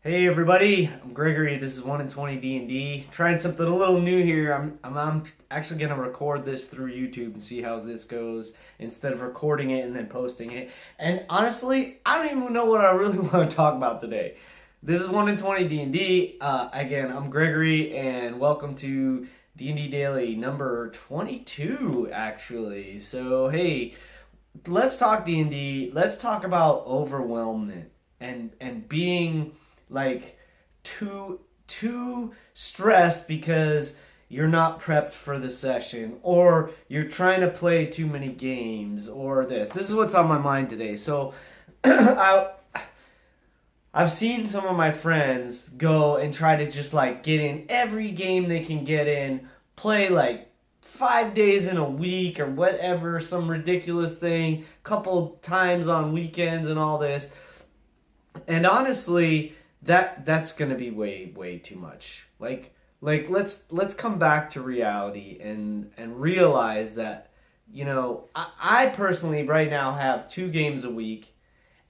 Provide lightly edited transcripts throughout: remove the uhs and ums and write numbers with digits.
Hey everybody, I'm Gregory. This is 1 in 20 D&D. Trying something a little new here. I'm actually gonna record this through YouTube and see how this goes instead of recording it and then posting it. And honestly, I don't even know what I really want to talk about today. This is 1 in 20 D&D. Again, I'm Gregory, and welcome to D&D Daily number 22, actually. So hey, let's talk D&D. Let's talk about overwhelmment and being like too stressed because you're not prepped for the session, or you're trying to play too many games, or this is what's on my mind today. So I've seen some of my friends go and try to just like get in every game they can get in, play like 5 days in a week or whatever, some ridiculous thing, couple times on weekends and all this. And honestly, that's gonna be way too much. Like let's come back to reality and realize that, I personally right now have 2 games a week,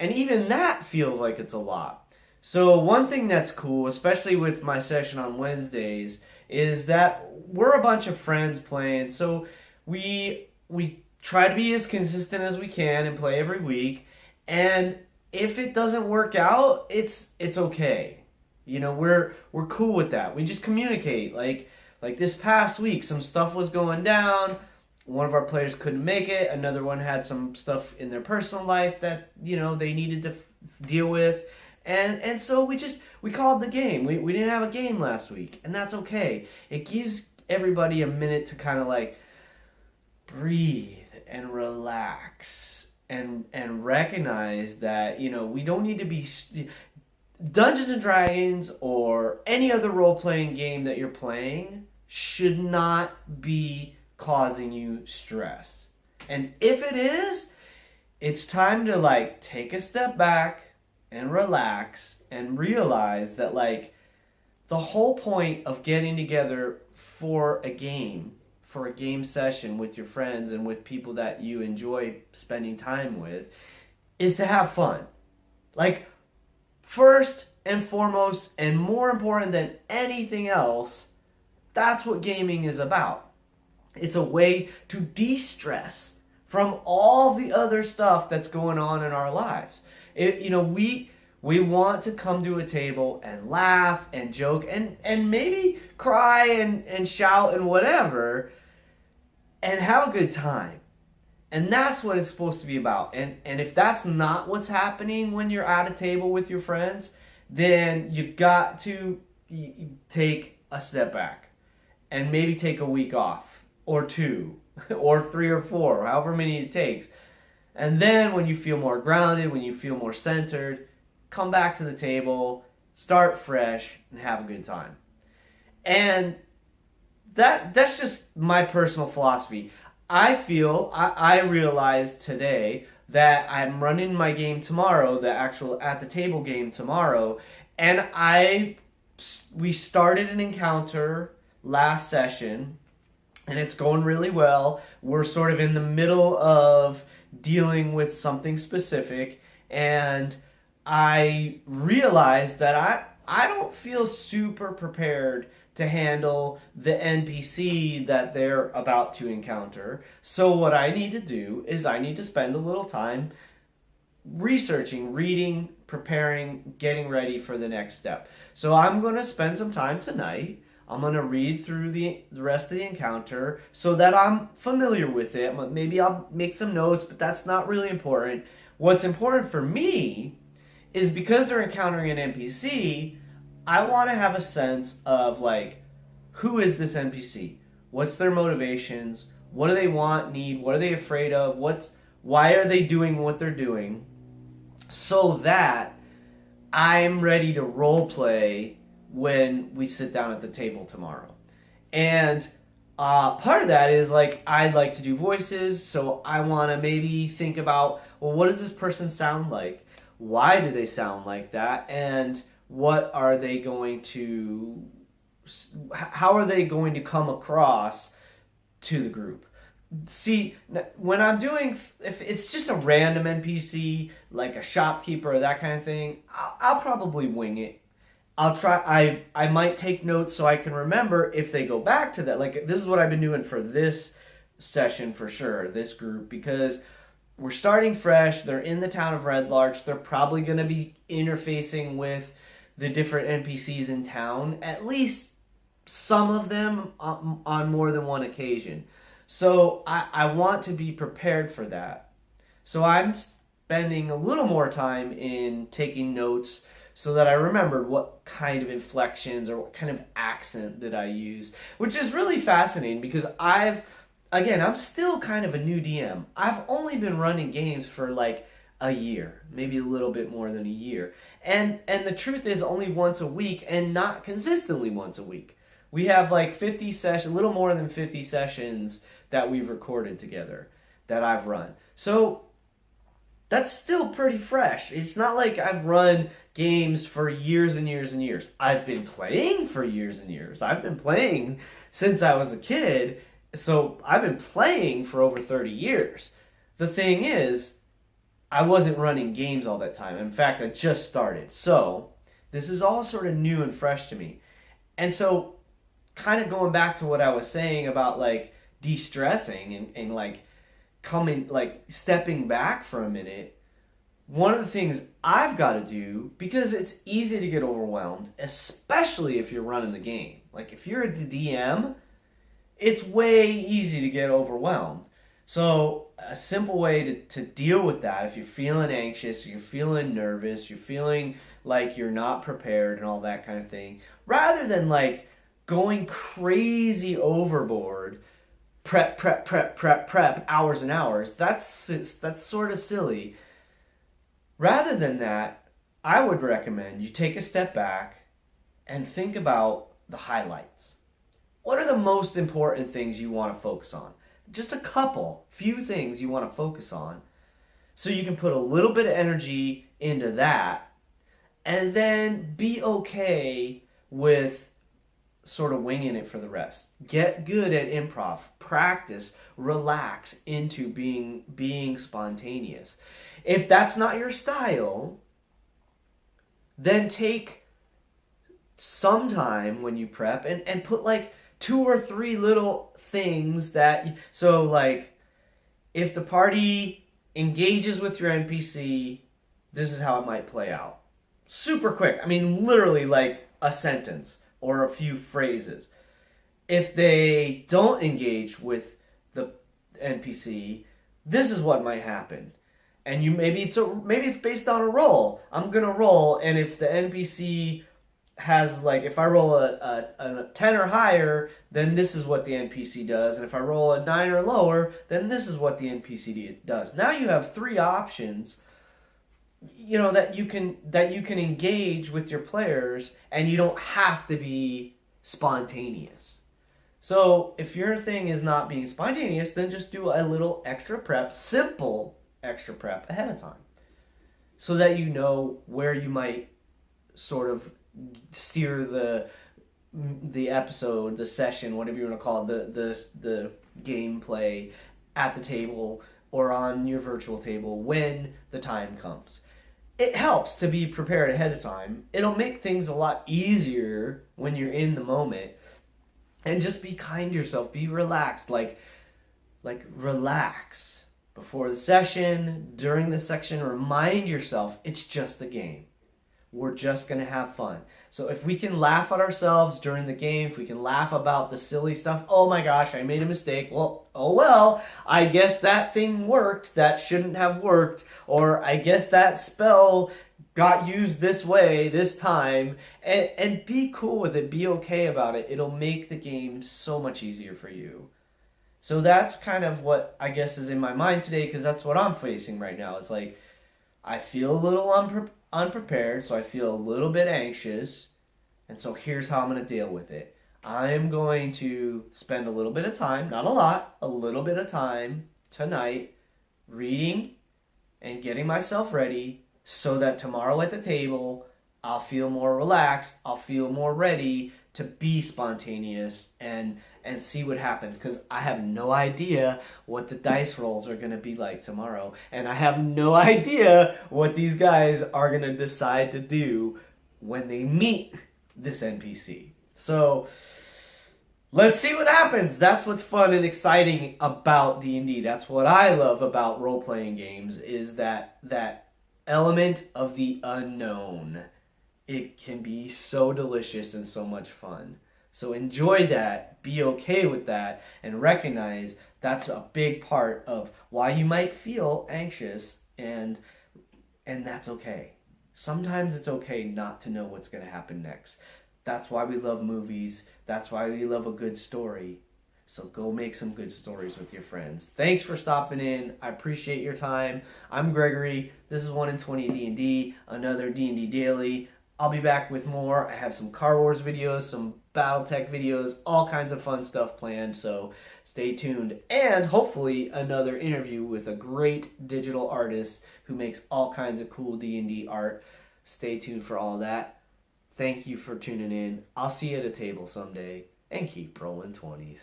and even that feels like it's a lot. So one thing that's cool, especially with my session on Wednesdays, is that we're a bunch of friends playing. So we try to be as consistent as we can and play every week. And if it doesn't work out, it's okay. We're cool with that. We just communicate. Like this past week, some stuff was going down. One of our players couldn't make it. Another one had some stuff in their personal life that they needed to deal with, and so we called the game. We didn't have a game last week, and that's okay. It gives everybody a minute to kind of like breathe and relax and recognize that we don't need to be Dungeons and Dragons or any other role-playing game that you're playing should not be causing you stress. And if it is, it's time to like take a step back and relax and realize that like the whole point of getting together for a game session with your friends and with people that you enjoy spending time with is to have fun. Like, first and foremost, and more important than anything else, that's what gaming is about. It's a way to de-stress from all the other stuff that's going on in our lives. We want to come to a table and laugh and joke and maybe cry and shout and whatever, and have a good time. And that's what it's supposed to be about. And if that's not what's happening when you're at a table with your friends, then you've got to take a step back and maybe take a week off, or 2, or 3 or 4, however many it takes. And then when you feel more grounded, when you feel more centered, come back to the table, start fresh, and have a good time. And that's just my personal philosophy. I realized today that I'm running my game tomorrow, the actual at the table game tomorrow, and we started an encounter last session, and it's going really well. We're sort of in the middle of dealing with something specific, and I realized that I don't feel super prepared to handle the NPC that they're about to encounter. So what I need to do is I need to spend a little time researching, reading, preparing, getting ready for the next step. So I'm going to spend some time tonight. I'm going to read through the rest of the encounter so that I'm familiar with it. Maybe I'll make some notes, but that's not really important. What's important for me is, because they're encountering an NPC, I want to have a sense of like, who is this NPC? What's their motivations? What do they want, need? What are they afraid of? Why are they doing what they're doing? So that I'm ready to role play when we sit down at the table tomorrow. And part of that is like, I like to do voices, so I want to maybe think about, well, what does this person sound like? Why do they sound like that? And what are they going to, how are they going to come across to the group? See, when I'm doing, if it's just a random NPC, like a shopkeeper or that kind of thing, I'll probably wing it. I'll try. I might take notes so I can remember if they go back to that. Like this is what I've been doing for this session for sure, this group, because we're starting fresh. They're in the town of Red Larch. They're probably going to be interfacing with the different NPCs in town, at least some of them on more than one occasion. So I want to be prepared for that. So I'm spending a little more time in taking notes so that I remembered what kind of inflections or what kind of accent that I use, which is really fascinating because I'm still kind of a new DM. I've only been running games for like a year, maybe a little bit more than a year. And the truth is only once a week and not consistently once a week. We have like 50 sessions, a little more than 50 sessions that we've recorded together that I've run. So that's still pretty fresh. It's not like I've run games for years and years and years. I've been playing for years and years. I've been playing since I was a kid. So I've been playing for over 30 years. The thing is, I wasn't running games all that time. In fact, I just started. So this is all sort of new and fresh to me. And so kind of going back to what I was saying about like de-stressing and like stepping back for a minute, one of the things I've got to do, because it's easy to get overwhelmed, especially if you're running the game. Like if you're the DM, it's way easy to get overwhelmed. So a simple way to deal with that, if you're feeling anxious, you're feeling nervous, you're feeling like you're not prepared and all that kind of thing, rather than like going crazy overboard, prep, hours and hours, that's sort of silly. Rather than that, I would recommend you take a step back and think about the highlights. What are the most important things you want to focus on? Just few things you want to focus on, so you can put a little bit of energy into that, and then be okay with sort of winging it for the rest. Get good at improv. Practice, relax into being spontaneous. If that's not your style, then take some time when you prep and put like 2 or 3 little things so like if the party engages with your NPC, this is how it might play out. Super quick. I mean, literally like a sentence or a few phrases. If they don't engage with the NPC, this is what might happen. And maybe it's based on a roll. I'm gonna roll, and if the NPC has like, if I roll a 10 or higher, then this is what the NPC does, and if I roll a 9 or lower, then this is what the NPC does. Now you have 3 options, that you can engage with your players, and you don't have to be spontaneous. So if your thing is not being spontaneous, then just do a little extra prep, simple extra prep ahead of time, so that you know where you might sort of steer the episode, the session, whatever you want to call it, the gameplay at the table or on your virtual table when the time comes. It helps to be prepared ahead of time. It'll make things a lot easier when you're in the moment. And just be kind to yourself. Be relaxed. Like relax before the session, during the session. Remind yourself it's just a game. We're just going to have fun. So if we can laugh at ourselves during the game, if we can laugh about the silly stuff, oh my gosh, I made a mistake. Well, oh well, I guess that thing worked that shouldn't have worked. Or I guess that spell got used this way, this time. And be cool with it. Be okay about it. It'll make the game so much easier for you. So that's kind of what I guess is in my mind today, because that's what I'm facing right now. It's like, I feel a little unprepared, so I feel a little bit anxious, and so here's how I'm going to deal with it. I'm going to spend a little bit of time, not a lot, a little bit of time tonight reading and getting myself ready so that tomorrow at the table I'll feel more relaxed, I'll feel more ready to be spontaneous and see what happens, because I have no idea what the dice rolls are going to be like tomorrow, and I have no idea what these guys are going to decide to do when they meet this NPC. So let's see what happens. That's what's fun and exciting about D&D. That's what I love about role-playing games, is that element of the unknown. It can be so delicious and so much fun. So enjoy that, be okay with that, and recognize that's a big part of why you might feel anxious, and that's okay. Sometimes it's okay not to know what's going to happen next. That's why we love movies. That's why we love a good story. So go make some good stories with your friends. Thanks for stopping in. I appreciate your time. I'm Gregory. This is 1 in 20 D&D, another D&D Daily. I'll be back with more. I have some Car Wars videos, some Battletech videos, all kinds of fun stuff planned, so stay tuned. And hopefully another interview with a great digital artist who makes all kinds of cool D&D art. Stay tuned for all that. Thank you for tuning in. I'll see you at a table someday, and keep rolling 20s.